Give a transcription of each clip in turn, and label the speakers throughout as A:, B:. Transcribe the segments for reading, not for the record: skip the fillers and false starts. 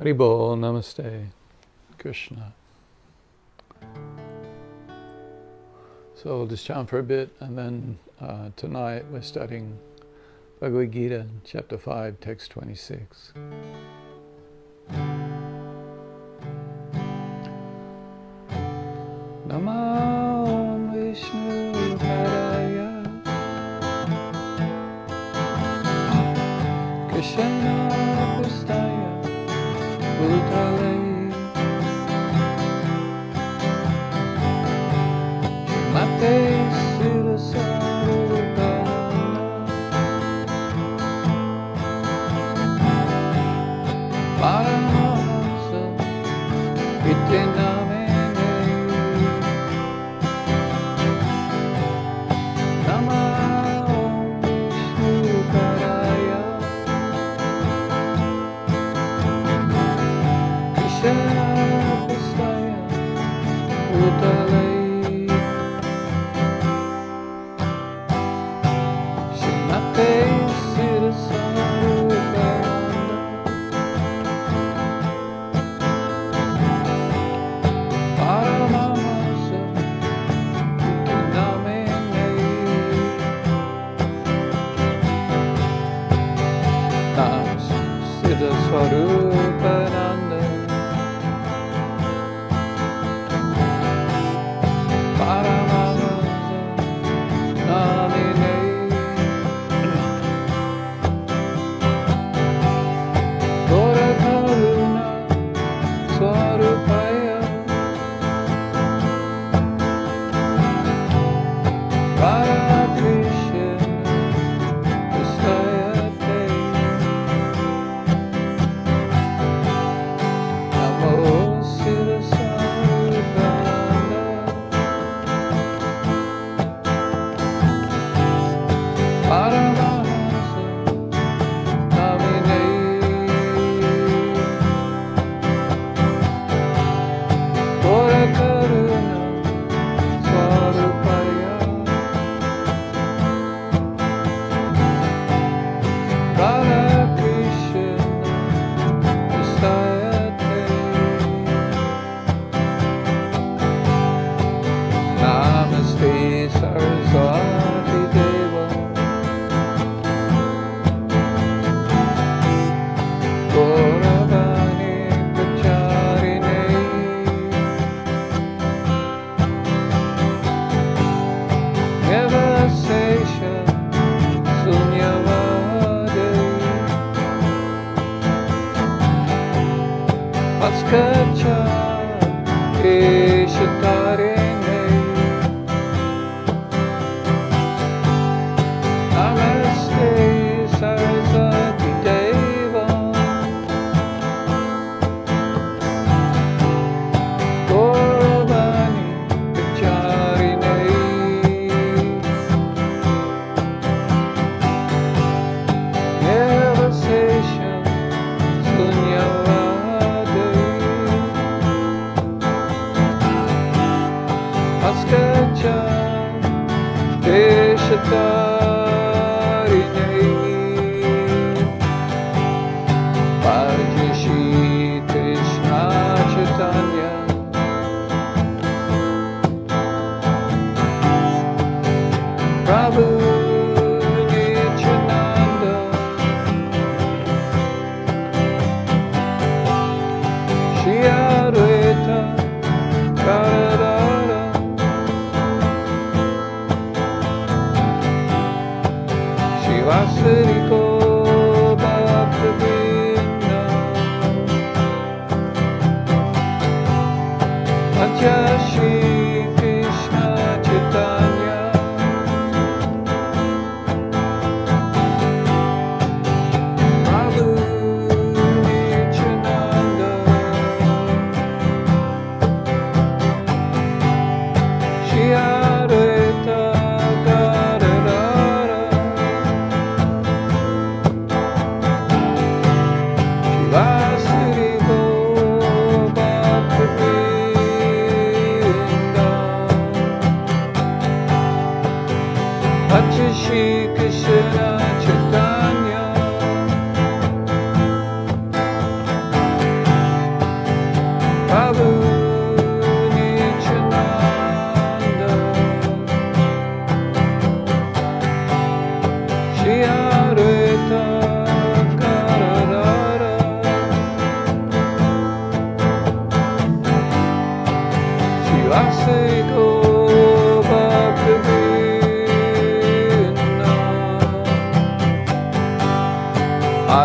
A: Haribol, Namaste, Krishna. So we'll just chant for a bit, and then tonight we're studying Bhagavad Gita, chapter 5, text 26. Namo Vishnu Padaya Krishna Pustaya Bhutale Mate Sirasarupana Paramahasa Vitiname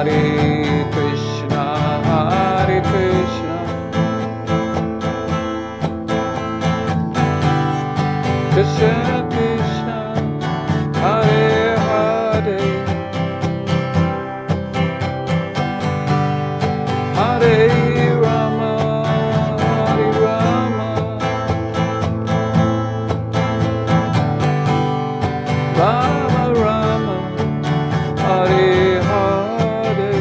A: Hare Krishna, Hare Krishna, Krishna Krishna, Hare Hare, Hare Rama, Hare Rama, Rama Rama, Hare Hare,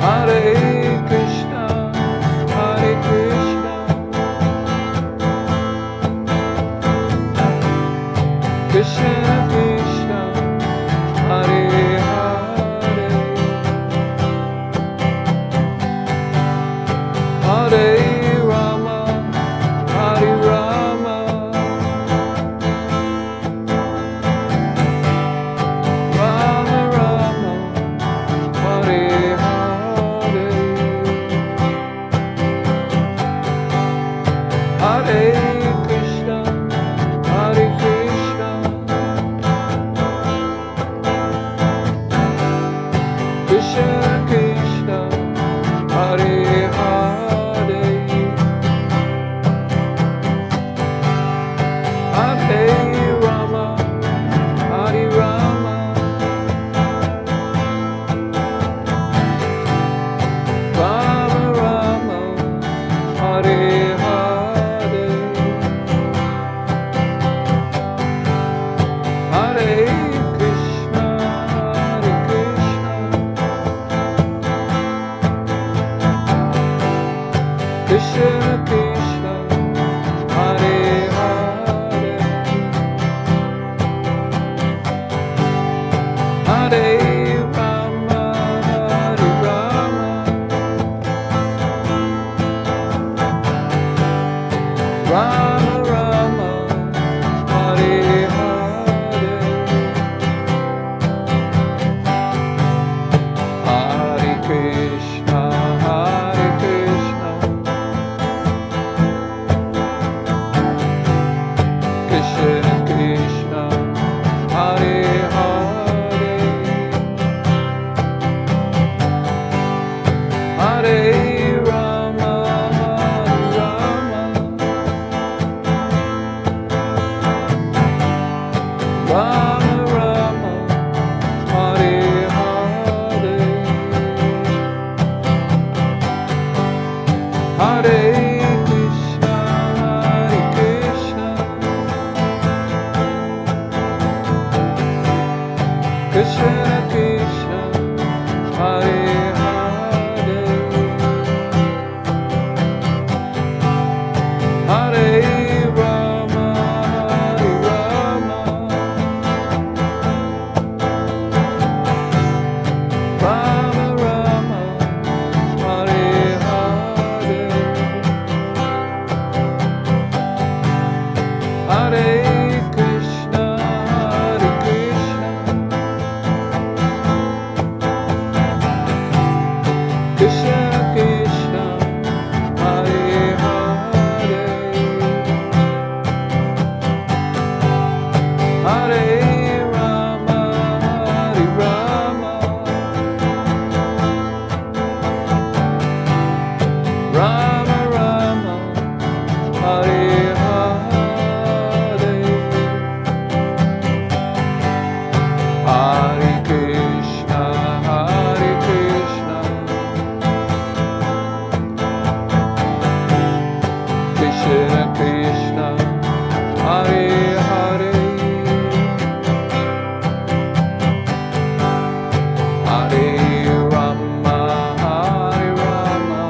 A: Hare Krishna, Hare Krishna, Krishna Krishna, Hare Hare, Hare Rama, Hare Rama, Rama Rama, Hare Hare, Hare Krishna, Hare Krishna, Krishna Krishna, Hare Hare, Hare Rama, Hare Rama, Rama Rama, Hare Hare, Hare Krishna, Hare Krishna, Krishna Krishna, Hare Hare, Hare Rama, Hare Rama, Rama Rama, Hare Hare, Hare Krishna, Hare Krishna, Krishna Krishna, Hare Hare, Hare Rama, Hare Rama, Rama Rama, Hare Hare, Hare Krishna, Hare Krishna, Krishna Krishna, Hare Hare, Hare Rama, Hare Rama, Rama Rama, Hare Hare, Hare Krishna, Hare Krishna, Krishna Krishna, Hare Hare, Hare Rama, Hare Rama, Rama Rama, Hare Hare, Hare Krishna, Hare Krishna, Krishna Krishna, Hare Hare, Hare Rama, Hare Rama,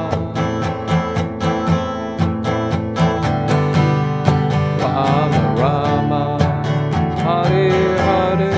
A: Rama Rama, Hare Hare,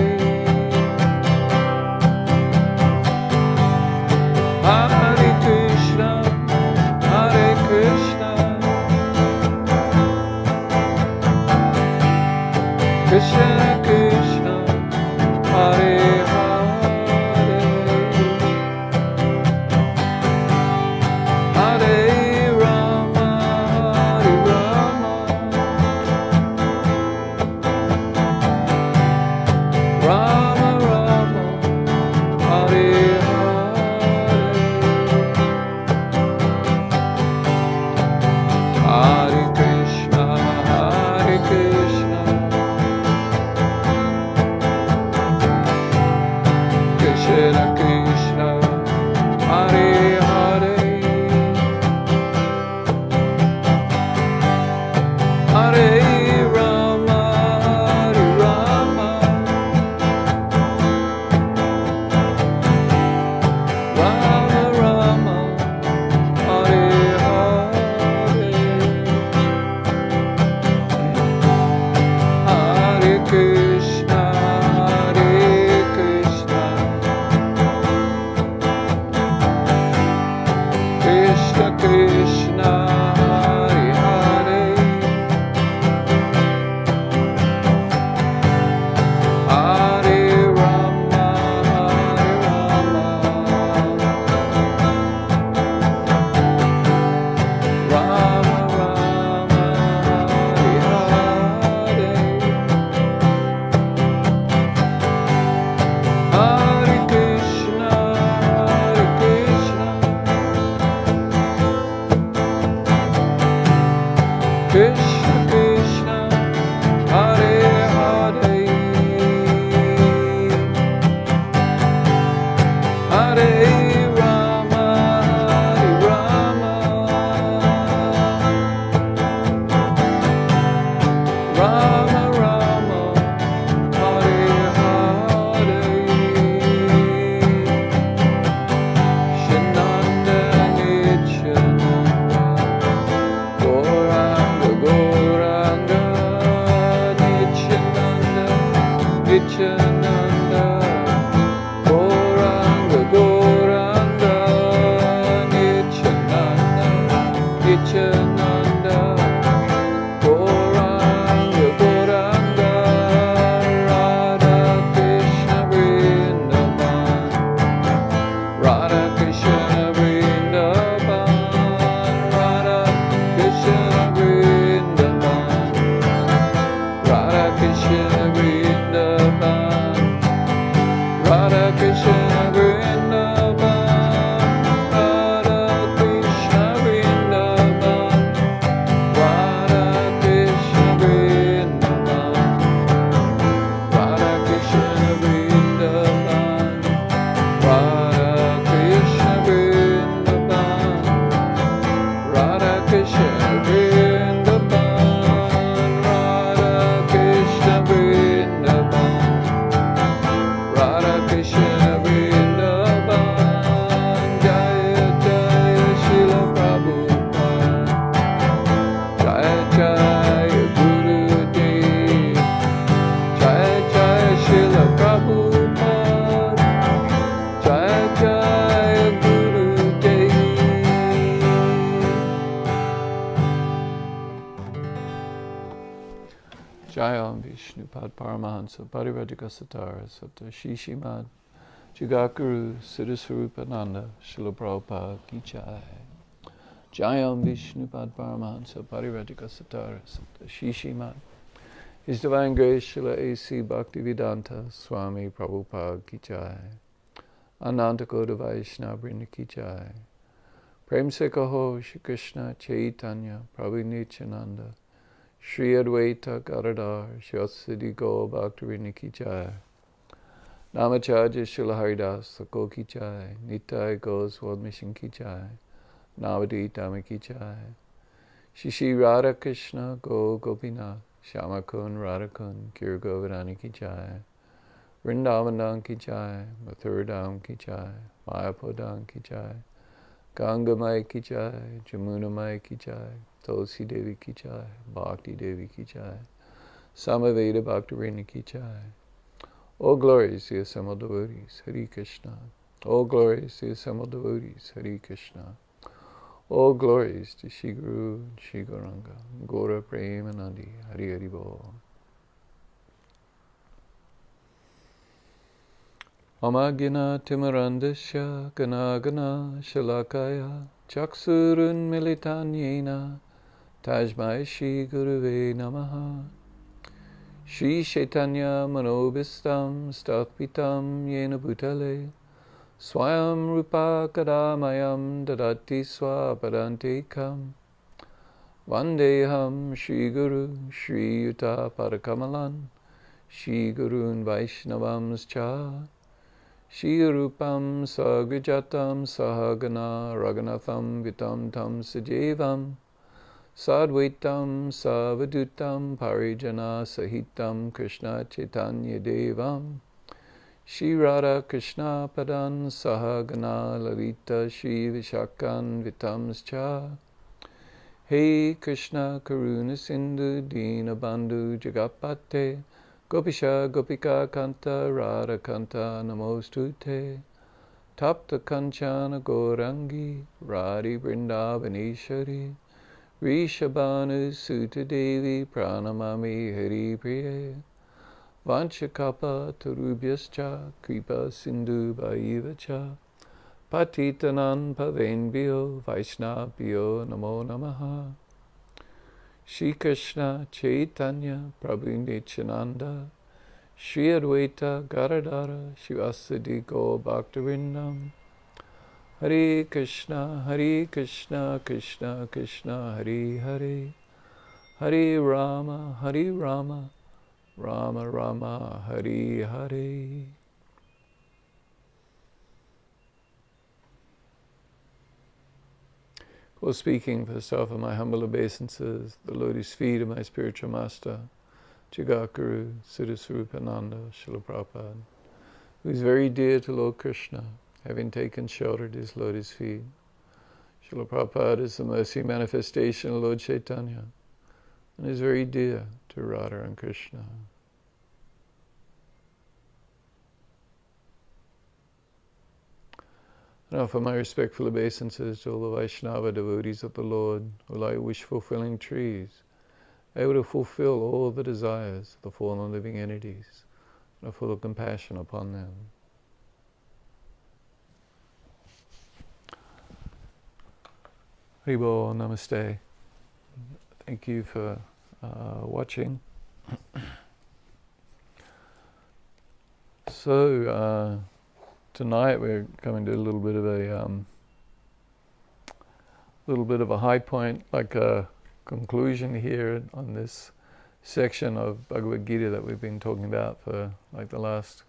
A: Radha Krishna Vrindavan, Radha Krishna Vrindavan, Radha Krishna Vrindavan, Radha Krishna Vrindavan, Radha Krishna Vrindavan, Radha Krishna Vrindavan, Radha Krishna Vrindavan, Radha Krishna Vrindavan, Jaya Jaya Srila Prabhupada, Jaya Jaya Gurudev, Jaya Jaya Srila Prabhupada, Jaya Jaya Gurudev. Jayam Vishnupad Paramahansa Parivrajaka Satara Sata Shishimad Jagakuru Siddhaswarupananda Srila Prabhupada Ki Jai. Jayam Vishnupad Paramahansa Parivrajaka Satara Sata Shishimad His Divine Grace Srila A.C. Bhaktivedanta Swami Prabhupada Ki Jai. Ananta Koda Vaishnava Vrinda Ki Jai. Prem Se Kaho Shri Krishna Chaitanya Prabhu Nityananda Shri Advaita Gadadhar Shri Gaur Bhaktivinoda Ki Jai. Namacharya Srila Haridas Thakur Ki Jai. Nitai Gaur's World Mission Ki Jai. Navadvip Dhamma Ki Jai. Shri Shri Radha Krishna Gaur Gopinath Shama Kun Radha Kun Kira Govardhani Ki Jai. Vrindavan Ki Jai. Mathura Dham Ki Jai. Mayapur Dham Ki Jai. Ganga Mai Ki Jai. Jamuna Mai Ki Jai. Tulsi Devi Ki Jai, Bhakti Devi Ki Jai, Samaveda Bhaktivinoda Ki Jai. All glories to the assembled devotees, Hare Krishna. All glories to the assembled devotees, Hare Krishna. All glories to Shri Guru and Shri Gauranga, Gaura Premanandi, Hare Hare Bol. Amagina Timarandasya Ganagana Shalakaya Chaksurun Militanyena Tajmai Shri Guruve Namaha. Shri Chaitanya Manobhistam Sthapitam Yena Bhutale Swayam Rupa Kadamayam Dadati Swapadantikam Vandeham Shri Guru Shri Yuta Padakamalan Shri Gurun Vaishnavamscha Shri Rupam Sagrijatam Sahagana Raghunatham Vitam Tam Sajevam Sadvaitam Savadutam Parijana Sahitam Krishna Chaitanya Devam Shri Radha Krishna Padan Sahagana Lalita Shri Vishakan Vitamscha. Hey Krishna Karuna Sindhu Dina Bandhu Jagapate Gopisha Gopika Kanta Radha Kanta Namostute Tapta Kanchana Gorangi Radhi Vrindavaneshwari Rishabhanu Sutta Devi Pranamami Hari Priye Vanchakapa Tarubhyascha Kripa Sindhu Bhaivacha Patitanan Pavenbhyo Vaishnavbhyo Namo Namaha. Shri Krishna Chaitanya Prabhu Nityananda Shri Advaita Gadadhara Shivasadi Gaur Bhaktivinoda Hare Krishna Krishna Krishna Hare Hare Hare Rama Rama Rama Hare Hare. While speaking for self of my humble obeisances, the lotus feet of my spiritual master, Jagakuru Siddhaswarupananda Srila Prabhupada, who is very dear to Lord Krishna, having taken shelter at his lotus feet. Srila Prabhupada is the mercy manifestation of Lord Chaitanya, and is very dear to Radha and Krishna. I offer my respectful obeisances to all the Vaishnava devotees of the Lord, who are like wish-fulfilling trees, able to fulfill all the desires of the fallen living entities, and are full of compassion upon them. Haribol, Namaste. Thank you for watching. So, tonight we're coming to a little bit of a high point, like a conclusion here on this section of Bhagavad Gita that we've been talking about for like the last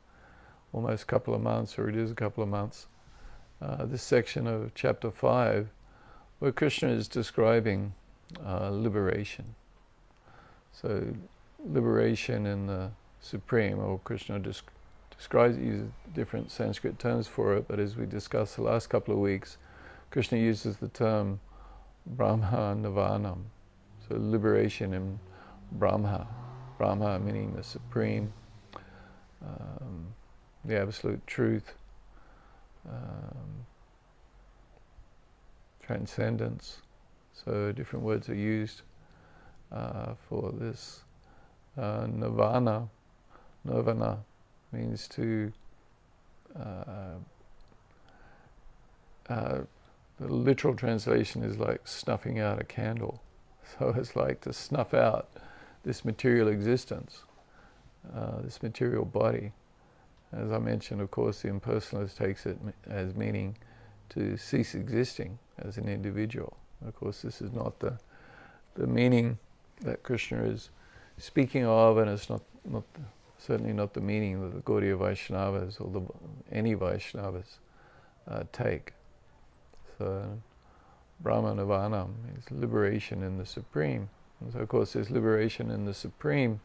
A: almost couple of months, or it is a couple of months. This section of chapter 5, where Krishna is describing liberation. So liberation in the Supreme, or Krishna describes, uses different Sanskrit terms for it, but as we discussed the last couple of weeks, Krishna uses the term Brahma Nivanam, so liberation in Brahma. Brahma meaning the Supreme, the Absolute Truth, transcendence. So different words are used for this. Nirvana means to, the literal translation is like snuffing out a candle. So it's like to snuff out this material existence, this material body. As I mentioned, of course, the impersonalist takes it as meaning to cease existing as an individual. Of course, this is not the meaning that Krishna is speaking of, and it's certainly not the meaning that the Gaudiya Vaishnavas or any Vaishnavas take. So Brahma Nivanam means liberation in the Supreme. And so of course this liberation in the Supreme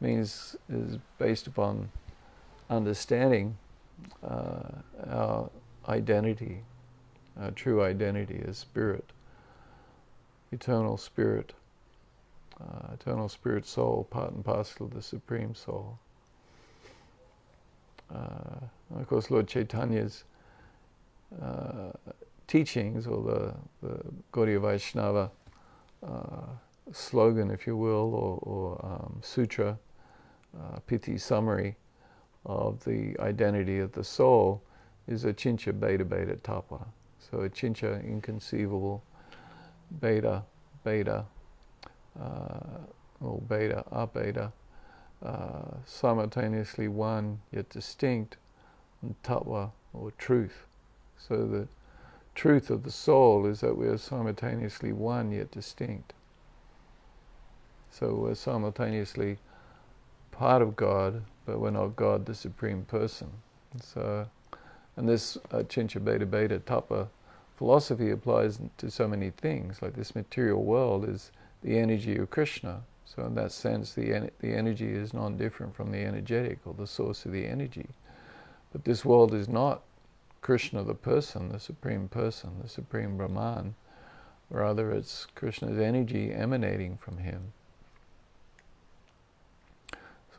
A: is based upon understanding our identity, our true identity as spirit, eternal spirit soul, part and parcel of the Supreme Soul. Of course Lord Chaitanya's teachings, or the Gaudiya Vaishnava slogan, if you will, or sutra, pithy summary of the identity of the soul, is achincha beta beta tapa. So achincha, inconceivable, beta, or beta, abeta, simultaneously one yet distinct, and tattva, or truth. So the truth of the soul is that we are simultaneously one yet distinct. So we're simultaneously part of God, but we're not God, the Supreme Person. So, and this Chincha Beta Beta Tapa philosophy applies to so many things. Like this material world is the energy of Krishna. So in that sense, the energy is non-different from the energetic, or the source of the energy. But this world is not Krishna the person, the Supreme Person, the Supreme Brahman. Rather, it's Krishna's energy emanating from him.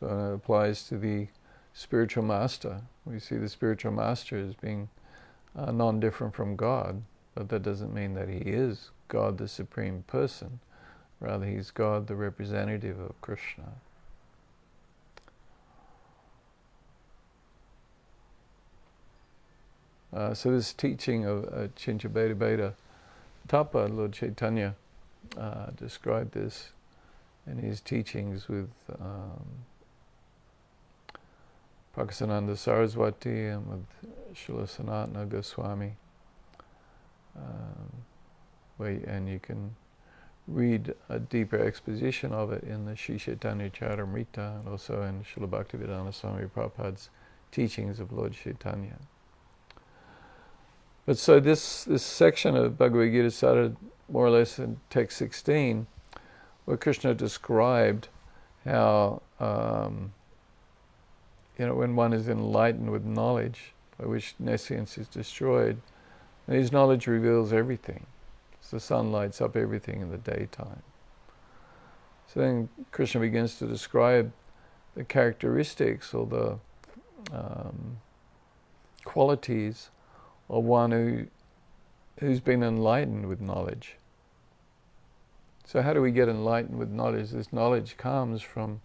A: So it applies to the spiritual master. We see the spiritual master as being non-different from God, but that doesn't mean that he is God, the Supreme Person. Rather, he's God, the representative of Krishna. So this teaching of Chincha Beta Beta Tapa, Lord Chaitanya described this in his teachings with Prakasananda Saraswati and with Srila Sanatana Goswami. And you can read a deeper exposition of it in the Sri Chaitanya Charitamrita, and also in Srila Bhaktivedanta Swami Prabhupada's teachings of Lord Chaitanya. But so this section of Bhagavad Gita started more or less in text 16, where Krishna described how when one is enlightened with knowledge, by which nescience is destroyed, and his knowledge reveals everything. So the sun lights up everything in the daytime. So then Krishna begins to describe the characteristics, or the qualities of one who's been enlightened with knowledge. So how do we get enlightened with knowledge? This knowledge comes from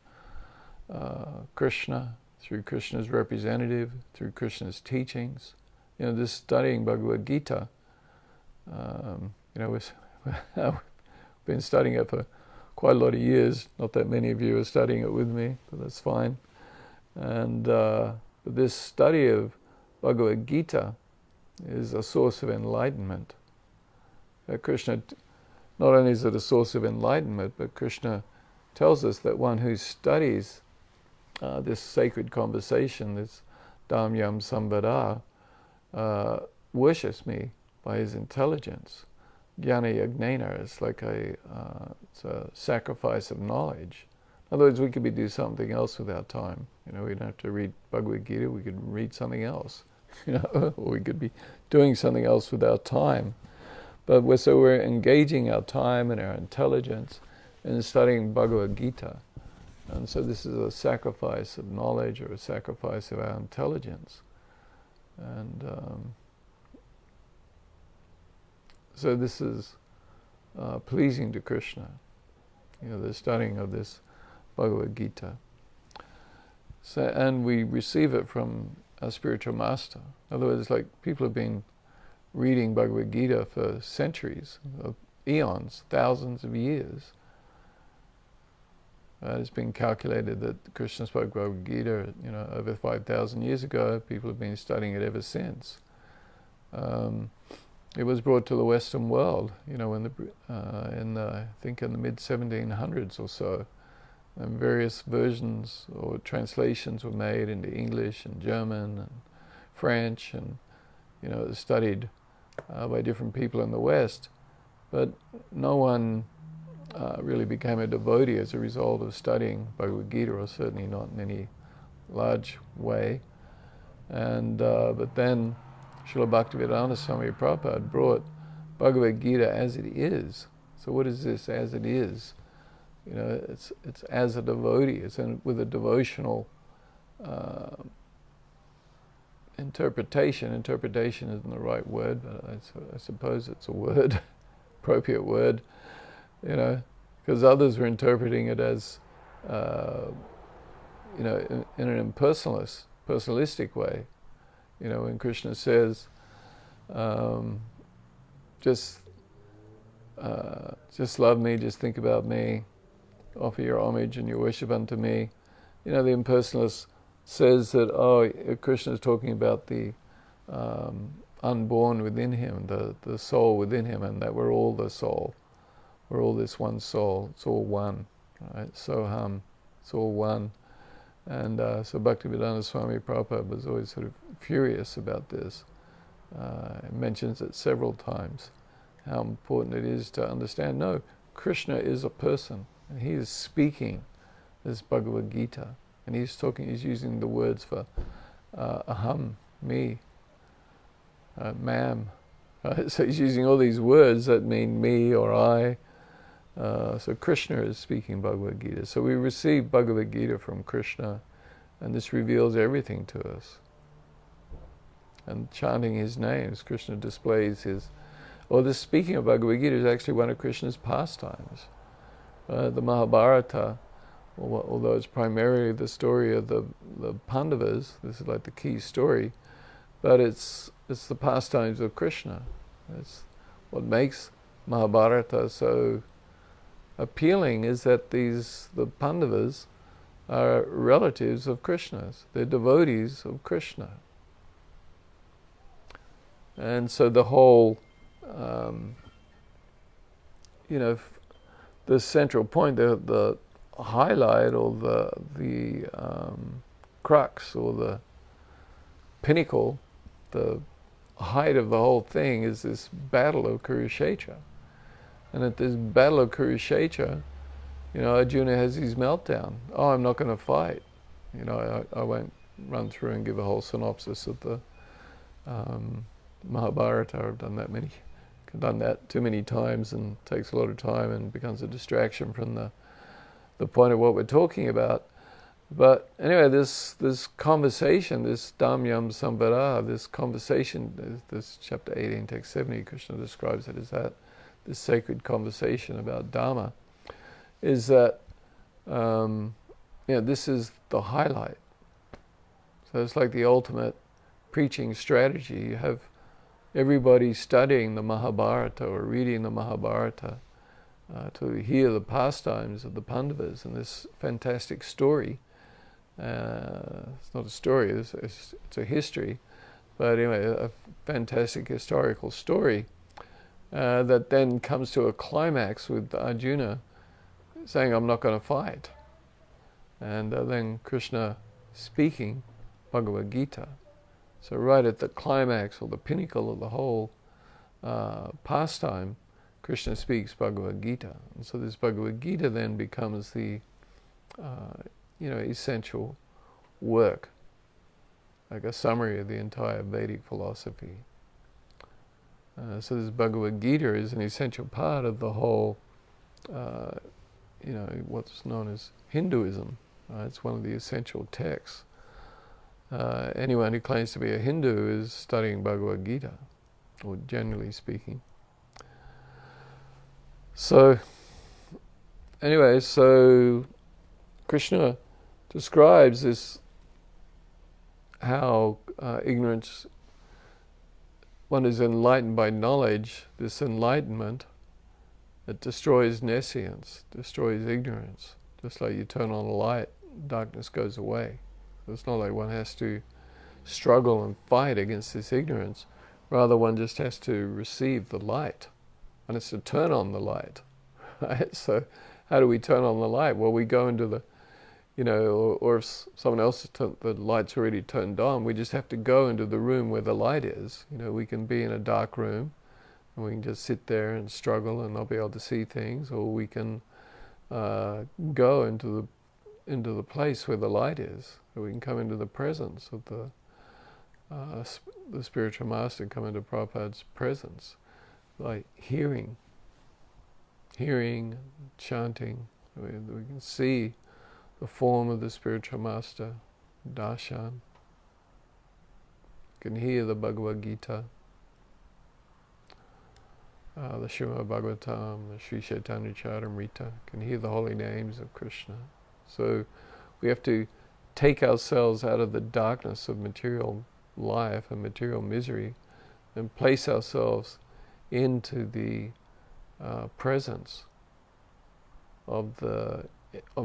A: Krishna, through Krishna's representative, through Krishna's teachings. This studying Bhagavad Gita, we've been studying it for quite a lot of years. Not that many of you are studying it with me, but that's fine. And this study of Bhagavad Gita is a source of enlightenment. Krishna, not only is it a source of enlightenment, but Krishna tells us that one who studies this sacred conversation, this Dhamyam Samvada, worships me by his intelligence. Jnana Yagnena is like it's a sacrifice of knowledge. In other words, we could do something else with our time. We don't have to read Bhagavad Gita, we could read something else. Or we could be doing something else with our time. But we're engaging our time and our intelligence in studying Bhagavad Gita. And so this is a sacrifice of knowledge or a sacrifice of our intelligence. And so this is pleasing to Krishna, the studying of this Bhagavad Gita. So, and we receive it from a spiritual master. In other words, like people have been reading Bhagavad Gita for centuries, eons, thousands of years. It's been calculated that Krishna spoke Bhagavad Gita, over 5,000 years ago. People have been studying it ever since. It was brought to the Western world, I think in the mid-1700s or so. And various versions or translations were made into English and German and French, and it was studied by different people in the West. But no one really became a devotee as a result of studying Bhagavad Gita, or certainly not in any large way. And but then Srila Bhaktivedanta Swami Prabhupada brought Bhagavad Gita as it is. So what is this as it is? It's as a devotee. It's with a devotional interpretation. Interpretation isn't the right word, but I suppose it's a word, appropriate word. Because others were interpreting it as, in an personalistic way. When Krishna says, just love me, just think about me, offer your homage and your worship unto me. The impersonalist says that, Krishna is talking about the unborn within him, the soul within him, and that we're all the soul. We're all this one soul. It's all one, right? Soham, it's all one. And so Bhaktivedanta Swami Prabhupada was always sort of furious about this. He mentions it several times, how important it is to understand, no, Krishna is a person, and he is speaking this Bhagavad Gita, and he's using the words for aham, me, mam. So he's using all these words that mean me or I. So Krishna is speaking Bhagavad Gita. So we receive Bhagavad Gita from Krishna, and this reveals everything to us. And chanting his names, Krishna displays this speaking of Bhagavad Gita is actually one of Krishna's pastimes. The Mahabharata, although it's primarily the story of the Pandavas, this is like the key story, but it's the pastimes of Krishna. It's what makes Mahabharata so appealing, is that the Pandavas are relatives of Krishna's. They're devotees of Krishna. And so the whole, the central point, the highlight, or the crux, or the pinnacle, the height of the whole thing is this battle of Kurukshetra. And at this battle of Kurukshetra, Arjuna has his meltdown. I'm not going to fight. I won't run through and give a whole synopsis of the Mahabharata. I've done that too many times, and takes a lot of time and becomes a distraction from the point of what we're talking about. But anyway, this conversation, this Dhamyam Samvada, this conversation, this chapter 18, text 70, Krishna describes it as that, this sacred conversation about Dhamma, is that, this is the highlight. So it's like the ultimate preaching strategy. You have everybody studying the Mahabharata or reading the Mahabharata to hear the pastimes of the Pandavas and this fantastic story. It's not a story, it's a history But anyway, a fantastic historical story that then comes to a climax with Arjuna saying, I'm not going to fight. And then Krishna speaking Bhagavad Gita. So right at the climax or the pinnacle of the whole pastime, Krishna speaks Bhagavad Gita. And so this Bhagavad Gita then becomes the essential work, like a summary of the entire Vedic philosophy. So this Bhagavad Gita is an essential part of the whole, what's known as Hinduism. It's one of the essential texts. Anyone who claims to be a Hindu is studying Bhagavad Gita, or generally speaking. So, anyway, so Krishna describes this, how ignorance, one is enlightened by knowledge, this enlightenment that destroys nescience, destroys ignorance. Just like you turn on a light, darkness goes away. So it's not like one has to struggle and fight against this ignorance. Rather, one just has to receive the light. And it's to turn on the light. Right? So how do we turn on the light? Well, we go into the, or if someone else, the light's already turned on, we just have to go into the room where the light is. We can be in a dark room and we can just sit there and struggle and not be able to see things, or we can go into the place where the light is. So we can come into the presence of the spiritual master, come into Prabhupada's presence, like hearing, chanting. We can see the form of the spiritual master, darshan. You can hear the Bhagavad Gita, the Srimad Bhagavatam, the Sri Chaitanya Charitamrita. You can hear the holy names of Krishna. So we have to take ourselves out of the darkness of material life and material misery and place ourselves into the presence of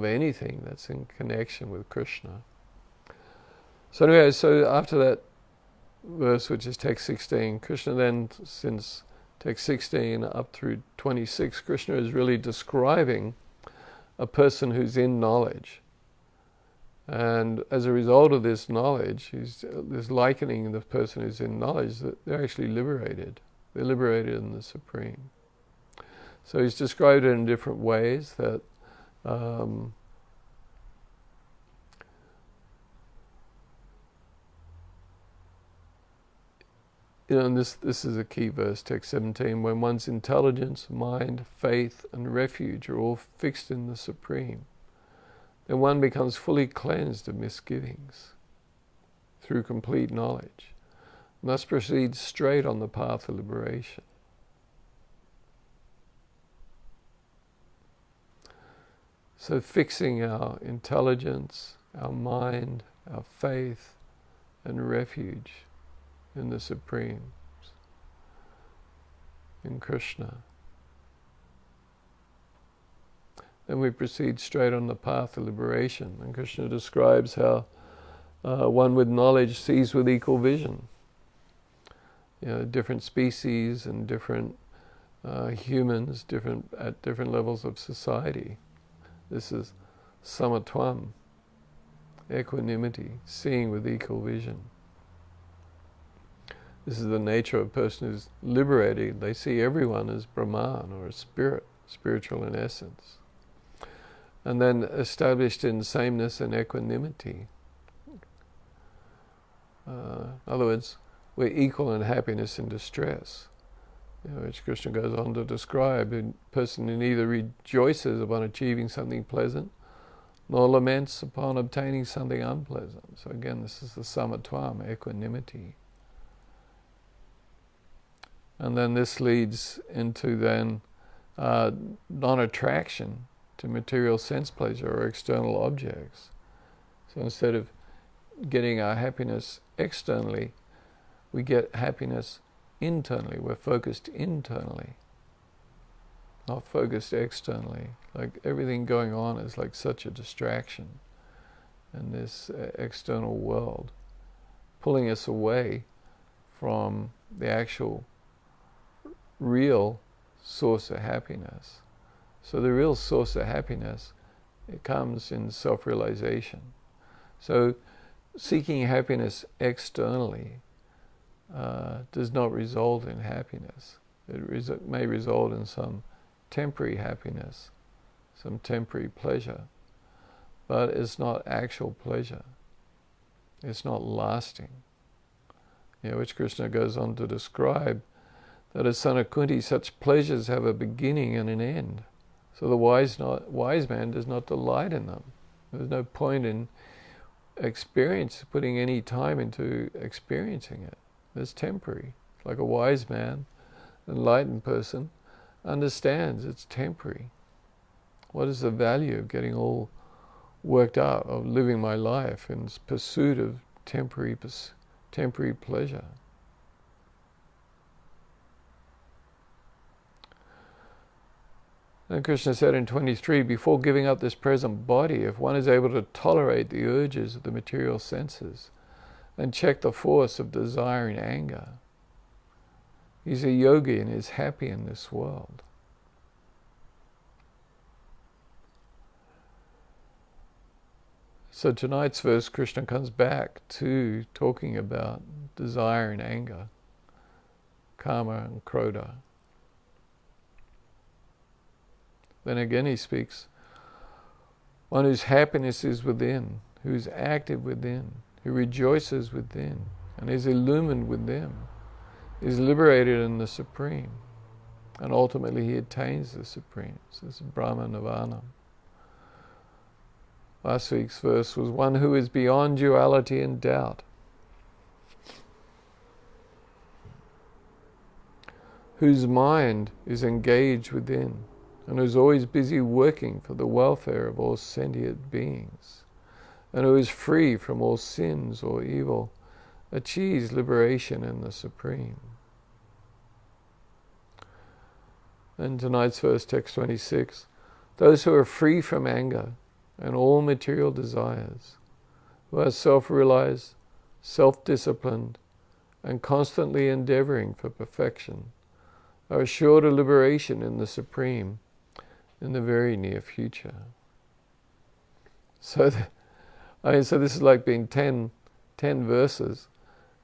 A: anything that's in connection with Krishna. So anyway, so after that verse, which is text 16, Krishna then, since text 16 up through 26, Krishna is really describing a person who's in knowledge. And as a result of this knowledge, he's likening the person who's in knowledge that they're actually liberated. They're liberated in the Supreme. So he's described it in different ways that and this is a key verse, text 17, when one's intelligence, mind, faith, and refuge are all fixed in the Supreme, then one becomes fully cleansed of misgivings through complete knowledge, and thus proceeds straight on the path of liberation. So fixing our intelligence, our mind, our faith, and refuge in the Supreme, in Krishna. Then we proceed straight on the path of liberation. And Krishna describes how one with knowledge sees with equal vision. Different species and different humans, at different levels of society. This is samatvam, equanimity, seeing with equal vision. This is the nature of a person who's liberated. They see everyone as Brahman, or a spirit, spiritual in essence. And then established in sameness and equanimity. In other words, we're equal in happiness and distress, which Krishna goes on to describe. A person who neither rejoices upon achieving something pleasant, nor laments upon obtaining something unpleasant. So again, this is the samatvam, equanimity. And then this leads into then non-attraction to material sense pleasure or external objects. So instead of getting our happiness externally, we get happiness internally. We're focused internally, not focused externally. Like everything going on is like such a distraction in this external world, pulling us away from the actual real source of happiness. So the real source of happiness, it comes in self-realization. So seeking happiness externally does not result in happiness. It may result in some temporary happiness, some temporary pleasure, but it's not actual pleasure. It's not lasting. Which Krishna goes on to describe that as son of Kunti, such pleasures have a beginning and an end. So the wise man does not delight in them. There's no point in putting any time into experiencing it. It's temporary. Like a wise man, enlightened person, understands it's temporary. What is the value of getting all worked out, of living my life in pursuit of temporary pleasure? Then Krishna said in 23, before giving up this present body, if one is able to tolerate the urges of the material senses and check the force of desire and anger, he's a yogi and is happy in this world. So tonight's verse, Krishna comes back to talking about desire and anger, kama and krodha. Then again he speaks, one whose happiness is within, who's active within, who rejoices within, and is illumined within, is liberated in the Supreme, and ultimately he attains the Supreme. So this is Brahma Nirvana. Last week's verse was one who is beyond duality and doubt, whose mind is engaged within, and who is always busy working for the welfare of all sentient beings, and who is free from all sins or evil, achieves liberation in the Supreme. And tonight's verse, text 26, those who are free from anger and all material desires, who are self-realized, self-disciplined, and constantly endeavoring for perfection, are assured of liberation in the Supreme in the very near future. So, so this is like being 10 verses,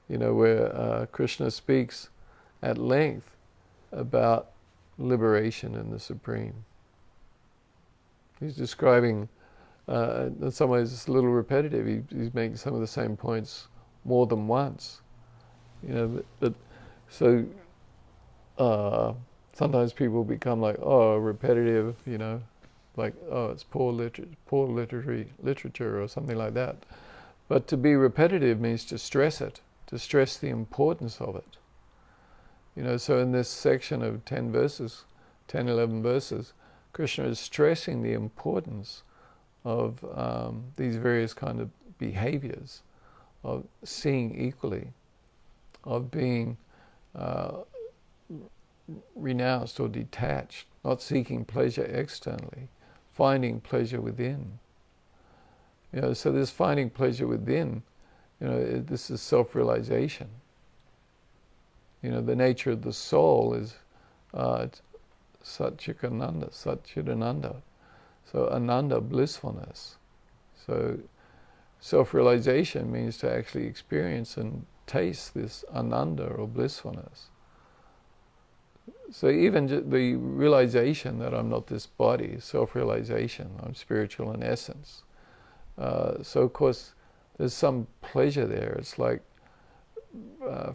A: where Krishna speaks at length about liberation in the Supreme. He's describing, in some ways it's a little repetitive, he's making some of the same points more than once. Sometimes people become like, repetitive, like, it's poor literature or something like that. But to be repetitive means to stress it, to stress the importance of it. So in this section of 10, 11 verses, Krishna is stressing the importance of these various kind of behaviors, of seeing equally, of being renounced or detached, not seeking pleasure externally, finding pleasure within. So this finding pleasure within, this is self-realization. The nature of the soul is Satchitananda. So ananda, blissfulness. So self-realization means to actually experience and taste this ananda or blissfulness. So even the realization that I'm not this body, self-realization, I'm spiritual in essence. So of course there's some pleasure there. It's like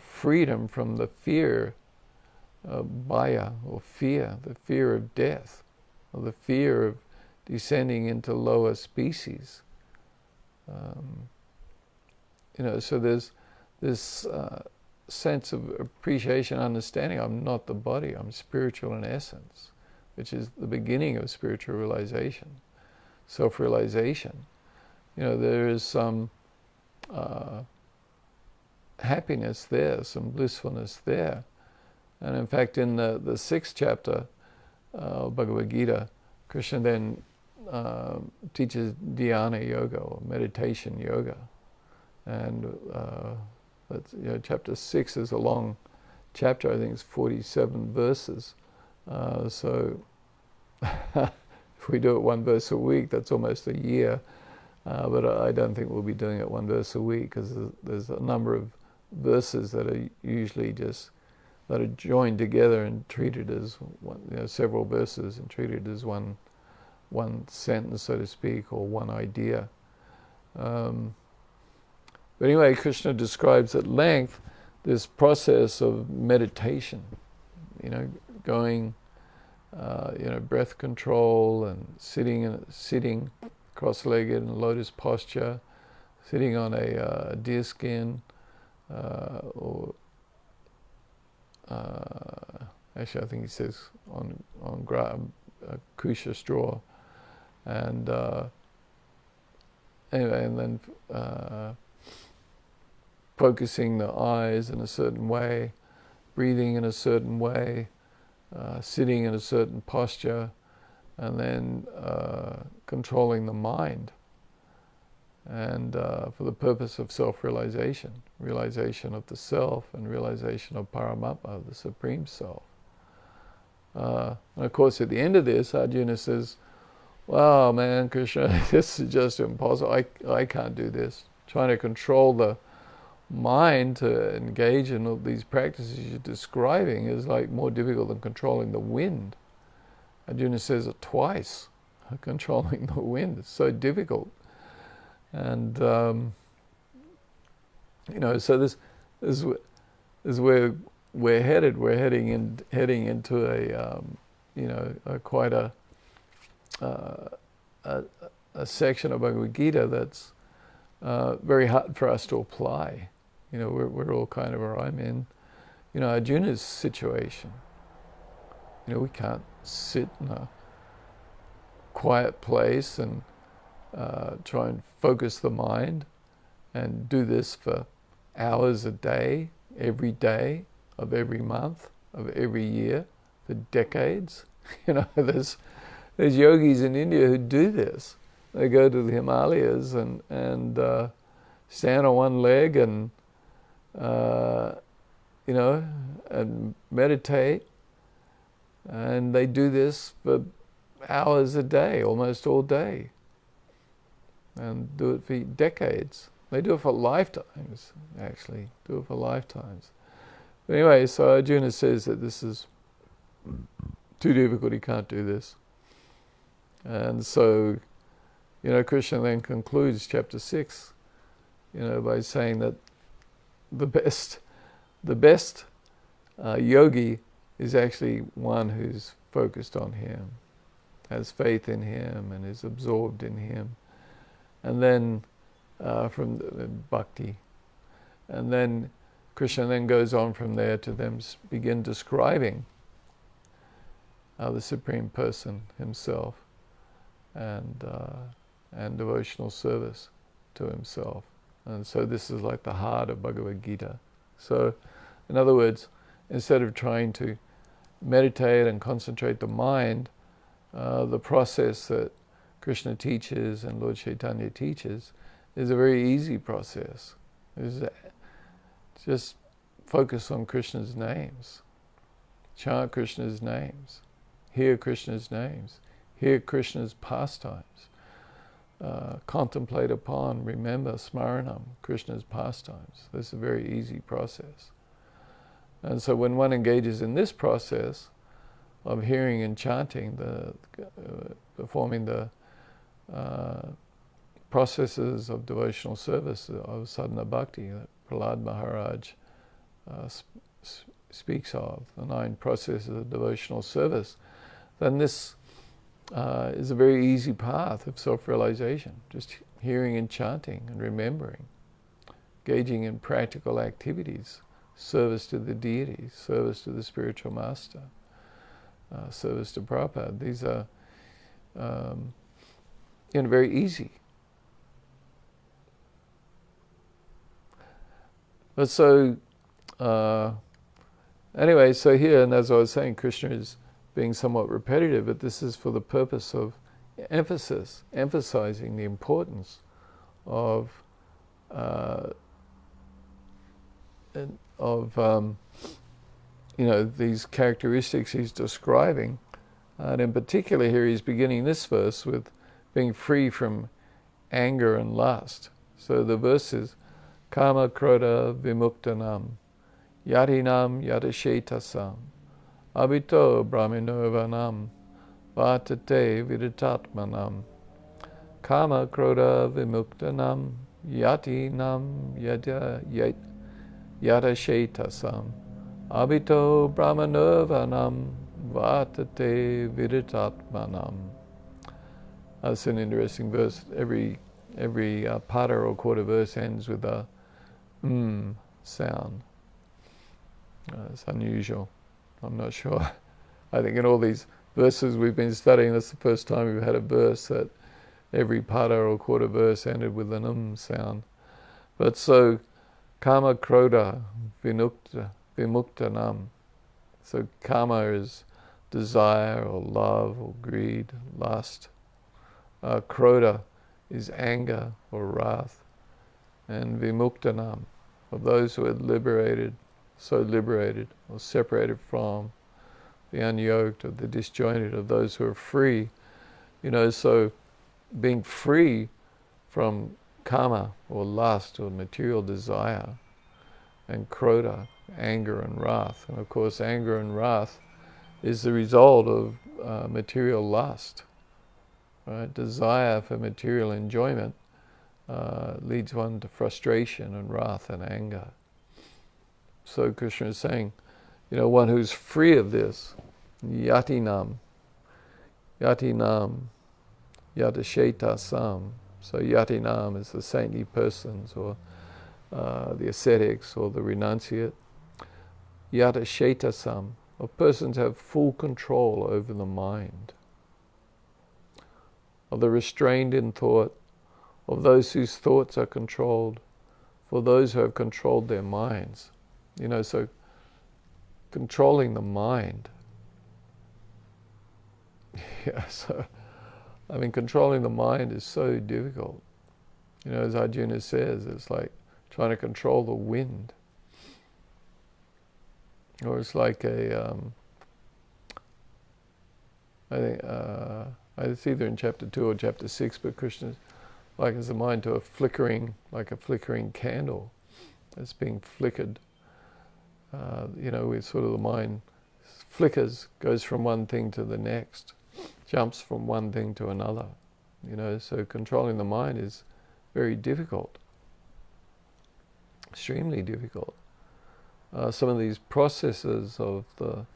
A: freedom from the fear of bhaya, or fear, the fear of death, or the fear of descending into lower species. So there's this sense of appreciation, understanding, I'm not the body, I'm spiritual in essence, which is the beginning of spiritual realization, self-realization. There is some happiness there, some blissfulness there. And in fact, in the 6th chapter of Bhagavad Gita, Krishna then teaches dhyana yoga, or meditation yoga. And But chapter 6 is a long chapter. I think it's 47 verses. So if we do it one verse a week, that's almost a year. But I don't think we'll be doing it one verse a week, because there's a number of verses that are usually just that are joined together and treated as one, several verses and treated as one sentence, so to speak, or one idea. But anyway, Krishna describes at length this process of meditation, going, breath control and sitting cross-legged in lotus posture, sitting on a deer skin, or actually I think he says on kusha straw, and anyway, and then focusing the eyes in a certain way, breathing in a certain way, sitting in a certain posture, and then controlling the mind, and for the purpose of self-realization, realization of the self and realization of Paramatma, the Supreme Self. And of course at the end of this, Arjuna says, wow man, Krishna, this is just impossible, I can't do this. Trying to control the mind to engage in all these practices you're describing is like more difficult than controlling the wind. Arjuna says it twice. Controlling the wind is so difficult. And so this is where we're headed. We're heading into a quite a section of Bhagavad Gita that's very hard for us to apply. We're all kind of where I'm in. Arjuna's situation. We can't sit in a quiet place and try and focus the mind and do this for hours a day of every month, of every year, for decades. There's yogis in India who do this. They go to the Himalayas and stand on one leg and and meditate, and they do this for hours a day, almost all day, and do it for decades. They do it for lifetimes, actually. But anyway, so Arjuna says that this is too difficult, he can't do this. And so, Krishna then concludes chapter 6, by saying that the best yogi is actually one who's focused on him, has faith in him, and is absorbed in him. And then from the bhakti. And then Krishna then goes on from there to them begin describing the Supreme Person himself and devotional service to himself. And so this is like the heart of Bhagavad Gita. So, in other words, instead of trying to meditate and concentrate the mind, the process that Krishna teaches and Lord Chaitanya teaches is a very easy process. Just focus on Krishna's names. Chant Krishna's names. Hear Krishna's names. Hear Krishna's pastimes. Contemplate upon, remember, smaranam, Krishna's pastimes. This is a very easy process. And so when one engages in this process of hearing and chanting, performing the processes of devotional service of sadhana bhakti that Prahlad Maharaj speaks of, the 9 processes of devotional service, then this is a very easy path of self-realization. Just hearing and chanting and remembering, engaging in practical activities, service to the deities, service to the spiritual master, service to Prabhupada. These are very easy. But so, anyway, so here, and as I was saying, Krishna is being somewhat repetitive, but this is for the purpose of emphasizing the importance of these characteristics he's describing. And in particular here he's beginning this verse with being free from anger and lust. So the verse is Kama Krodha Vimuktanam Yatinam Yadashetasam Abhito Brahminovanam Vatate Viditatmanam Kama Krodha Vimuktanam Yatinam Yadashetasam Abhito Brahmanovanam Vatate Viditatmanam. That's an interesting verse. Every pada or quarter verse ends with a sound. It's unusual. I'm not sure. I think in all these verses we've been studying, that's the first time we've had a verse that every pada or quarter verse ended with an sound. But so, Kama Krodha Vimuktanam. So kama is desire or love or greed, lust. Krodha is anger or wrath. And Vimuktanam, of those who are liberated or separated from, the unyoked or the disjointed, of those who are free. So being free from kama or lust or material desire, and krodha, anger and wrath. And of course anger and wrath is the result of material lust. Right? Desire for material enjoyment leads one to frustration and wrath and anger. So Krishna is saying, one who's free of this, yatinam, yadashetasam. So yatinam is the saintly persons, or the ascetics, or the renunciate. Yadashetasam, of persons have full control over the mind. Of the restrained in thought, of those whose thoughts are controlled, for those who have controlled their minds. So controlling the mind. Controlling the mind is so difficult. As Arjuna says, it's like trying to control the wind. Or it's like it's either in chapter 2 or chapter 6, but Krishna likens the mind to a flickering candle that's being flickered. With sort of the mind flickers, goes from one thing to the next, jumps from one thing to another. So controlling the mind is very difficult, extremely difficult. Some of these processes of the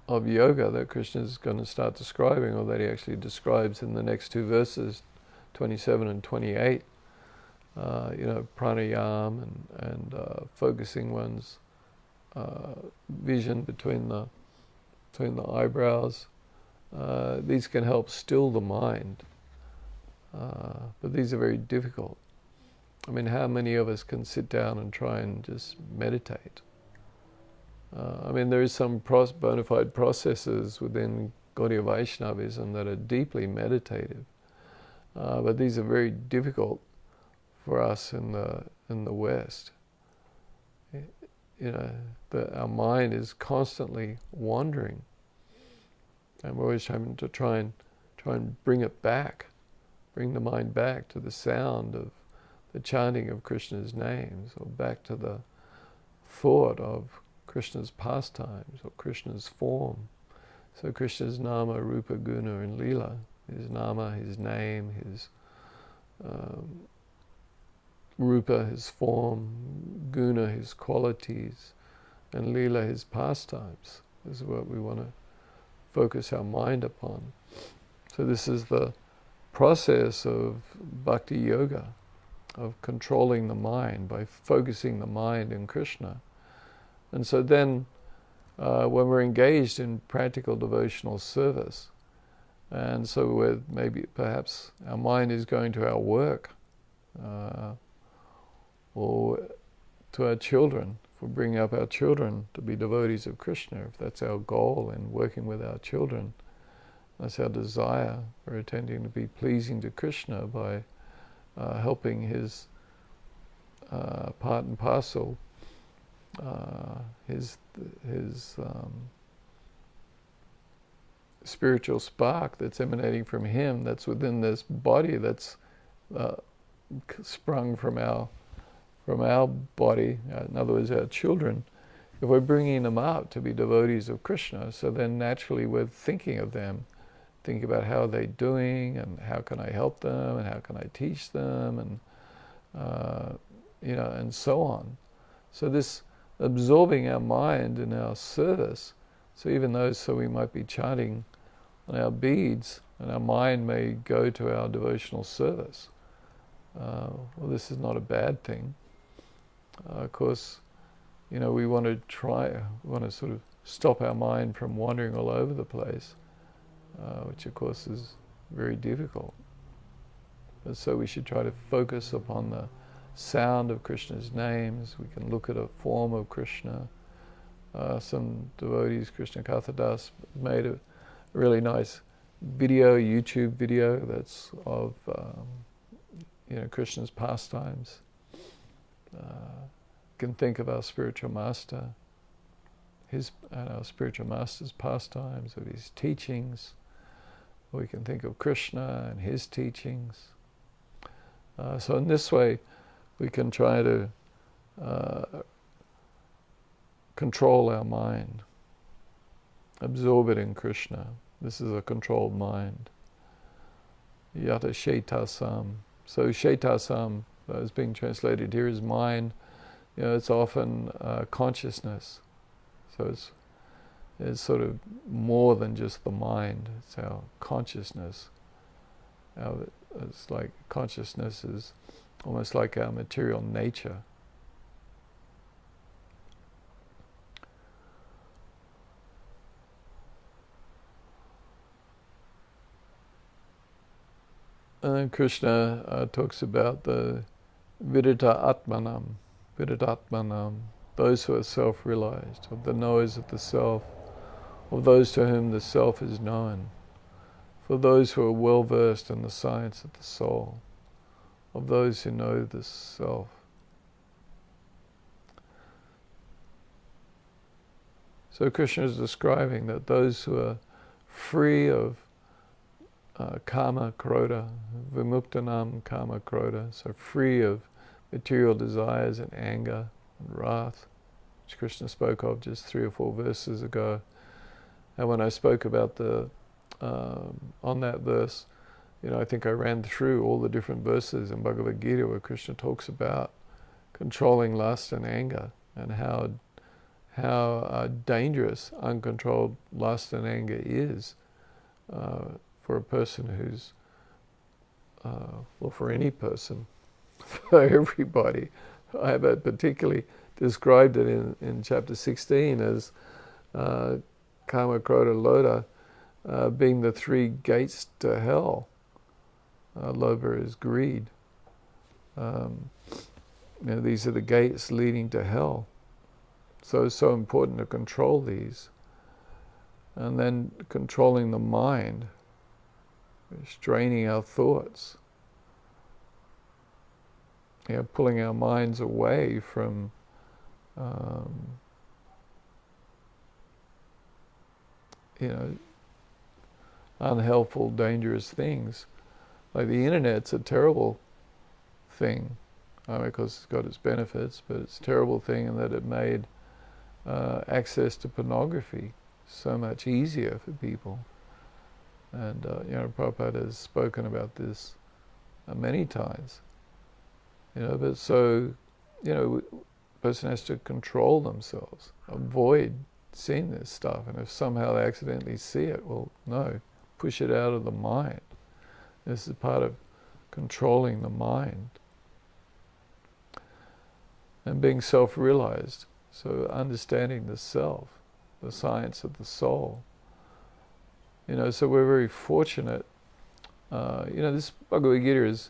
A: of yoga that Krishna is going to start describing, or that he actually describes in the next two verses, 27 and 28. Pranayam and focusing one's vision between the eyebrows. These can help still the mind, but these are very difficult. How many of us can sit down and try and just meditate? There is some bona fide processes within Gaudiya Vaishnavism that are deeply meditative, but these are very difficult for us in the West. Our mind is constantly wandering, and we're always having to try and bring it back, bring the mind back to the sound of the chanting of Krishna's names, or back to the thought of Krishna's pastimes or Krishna's form. So Krishna's nama, rupa, guna, and lila. His nama, his name, his rupa, his form, guna, his qualities, and lila, his pastimes. This is what we want to focus our mind upon. So this is the process of bhakti yoga, of controlling the mind by focusing the mind in Krishna. And so then when we're engaged in practical devotional service, and so we're perhaps our mind is going to our work, or to our children, if we're bringing up our children to be devotees of Krishna, if that's our goal in working with our children, that's our desire. We're attempting to be pleasing to Krishna by helping his part and parcel, his spiritual spark that's emanating from him, that's within this body, that's sprung from our body, in other words, our children. If we're bringing them up to be devotees of Krishna, so then naturally we're thinking of them, thinking about how they're doing, and how can I help them, and how can I teach them, and and so on. So this absorbing our mind in our service. So even though, we might be chanting on our beads, and our mind may go to our devotional service. Well, this is not a bad thing. Of course, we want to sort of stop our mind from wandering all over the place, which of course is very difficult. But so we should try to focus upon the sound of Krishna's names. We can look at a form of Krishna. Some devotees, Krishna Kathadas, made a really nice video, YouTube video, that's of Krishna's pastimes. Can think of our spiritual master, our spiritual master's pastimes, of his teachings. We can think of Krishna and his teachings. So in this way, we can try to control our mind, absorb it in Krishna. This is a controlled mind. Yata shetasam. So shetasam, as being translated here, is mind. It's often consciousness. So it's sort of more than just the mind. It's our consciousness. It's like consciousness is almost like our material nature. And then Krishna talks about the Vidita Atmanam, those who are self-realized, of the knowers of the self, of those to whom the self is known, for those who are well versed in the science of the soul, of those who know the self. So Krishna is describing that those who are free of kama krodha, vimuktanam kama krodha, so free of material desires and anger and wrath, which Krishna spoke of just 3 or 4 verses ago. And when I spoke about on that verse, I think I ran through all the different verses in Bhagavad Gita where Krishna talks about controlling lust and anger, and how dangerous uncontrolled lust and anger is for a person who's, for any person, for everybody. I have particularly described it in chapter 16 as kama, krodha, lodha being the 3 gates to hell. Lobha is greed. These are the gates leading to hell. So it's so important to control these. And then controlling the mind, restraining our thoughts, pulling our minds away from unhelpful, dangerous things. Like the internet's a terrible thing, because it's got its benefits, but it's a terrible thing in that it made access to pornography so much easier for people. And Prabhupada has spoken about this many times. But so, a person has to control themselves, avoid seeing this stuff. And if somehow they accidentally see it, well, no, push it out of the mind. This is part of controlling the mind. And being self-realized, so understanding the self, the science of the soul. So we're very fortunate. This Bhagavad Gita is,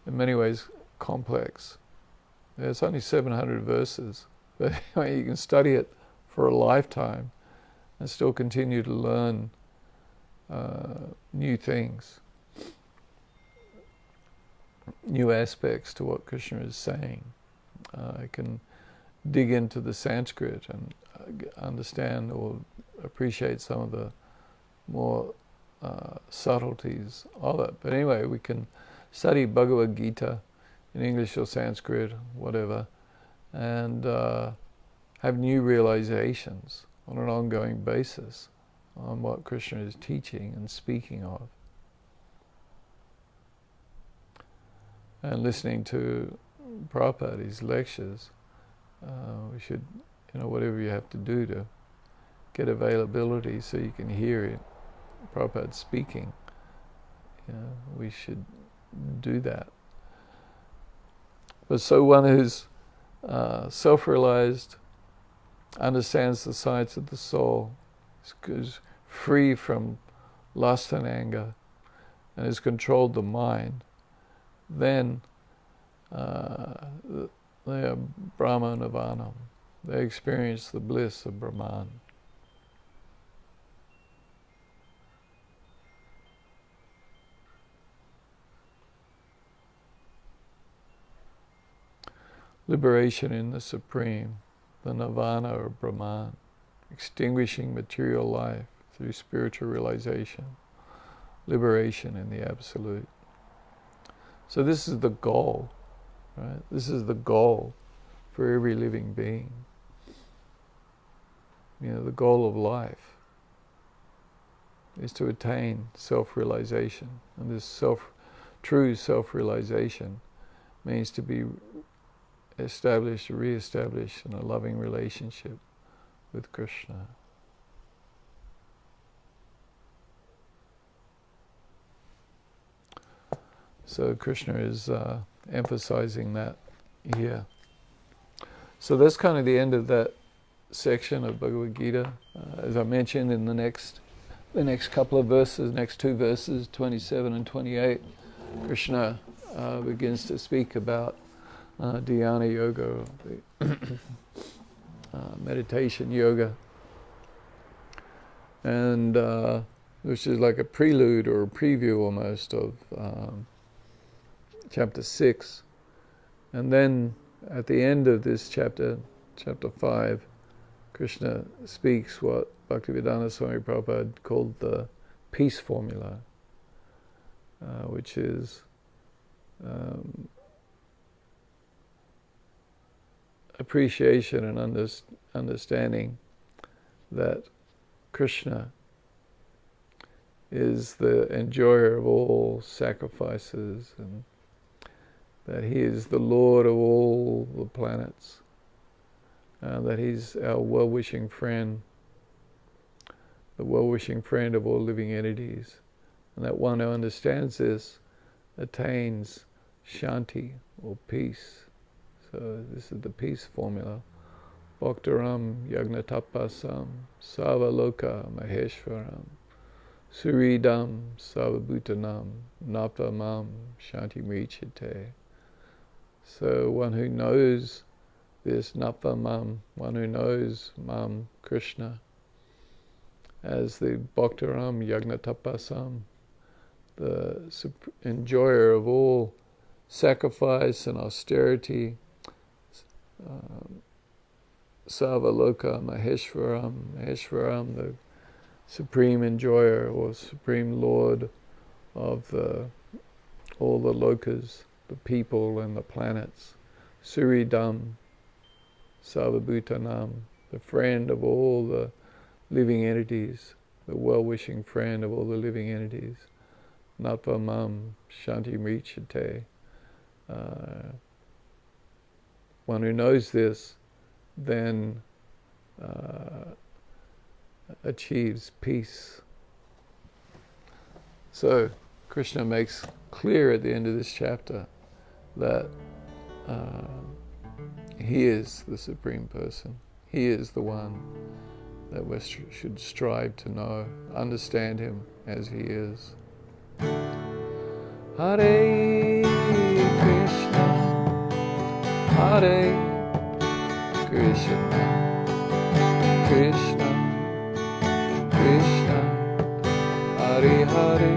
A: in many ways, complex. It's only 700 verses, but you can study it for a lifetime and still continue to learn new things. new aspects to what Krishna is saying. I can dig into the Sanskrit and understand or appreciate some of the more subtleties of it. But anyway, we can study Bhagavad Gita in English or Sanskrit, whatever, and have new realizations on an ongoing basis on what Krishna is teaching and speaking of. And listening to Prabhupada, his lectures, we should, whatever you have to do to get availability so you can hear it, Prabhupada speaking, we should do that. But so one who's self-realized, understands the science of the soul, is free from lust and anger, and has controlled the mind, then they are Brahma Nirvanam. They experience the bliss of Brahman. Liberation in the Supreme, the Nirvana or Brahman, extinguishing material life through spiritual realization, liberation in the Absolute. So this is the goal, right? This is the goal for every living being. The goal of life is to attain self-realization. And this true self-realization means to be established, re-established in a loving relationship with Krishna. So Krishna is emphasizing that here. So that's kind of the end of that section of Bhagavad Gita. As I mentioned, in the next couple of verses, next two verses, 27 and 28, Krishna begins to speak about dhyana yoga, meditation yoga, and which is like a prelude or a preview almost of chapter 6. And then at the end of this chapter 5, Krishna speaks what Bhaktivedanta Swami Prabhupada called the peace formula, which is appreciation and understanding that Krishna is the enjoyer of all sacrifices, and that he is the Lord of all the planets, that he's our well-wishing friend, the well-wishing friend of all living entities, and that one who understands this attains shanti, or peace. So this is the peace formula. Bhaktaram yagnatapasam savaloka maheshwaram suridam savabhutanam napamam shanti mrichite. So one who knows this napamam, one who knows Mam Krishna as the Bhaktaram yagnatapasam, the enjoyer of all sacrifice and austerity, Savaloka Maheshwaram, the supreme enjoyer or supreme lord of all the lokas, the people and the planets. Suridam Savabhutanam, the friend of all the living entities, the well-wishing friend of all the living entities. Napamam Shanti Mrichate. One who knows this then achieves peace. So Krishna makes clear at the end of this chapter that he is the Supreme Person. He is the one that we should strive to know, understand him as he is. Hare Krishna, Hare Krishna, Krishna Krishna, Hare Hare,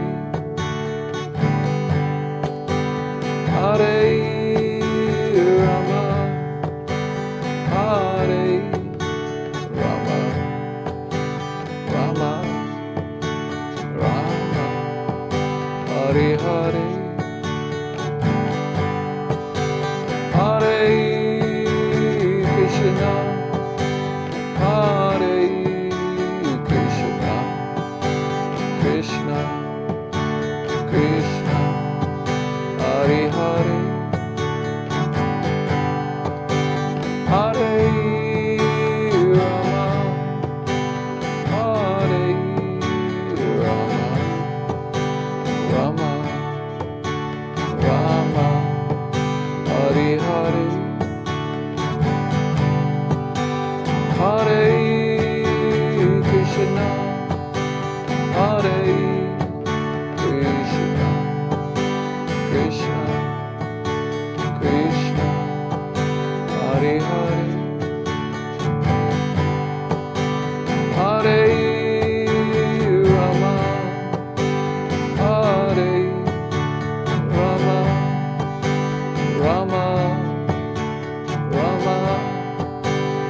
A: Hare Hare, Hare Krishna, Hare Krishna, Krishna Krishna, Hare Hare, Hare Rama, Hare Rama, Rama Rama,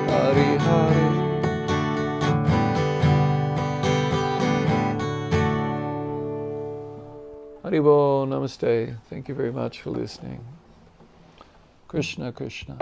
A: Hare Hare. Haribol, namaste. Thank you very much for listening. Krishna Krishna, Krishna.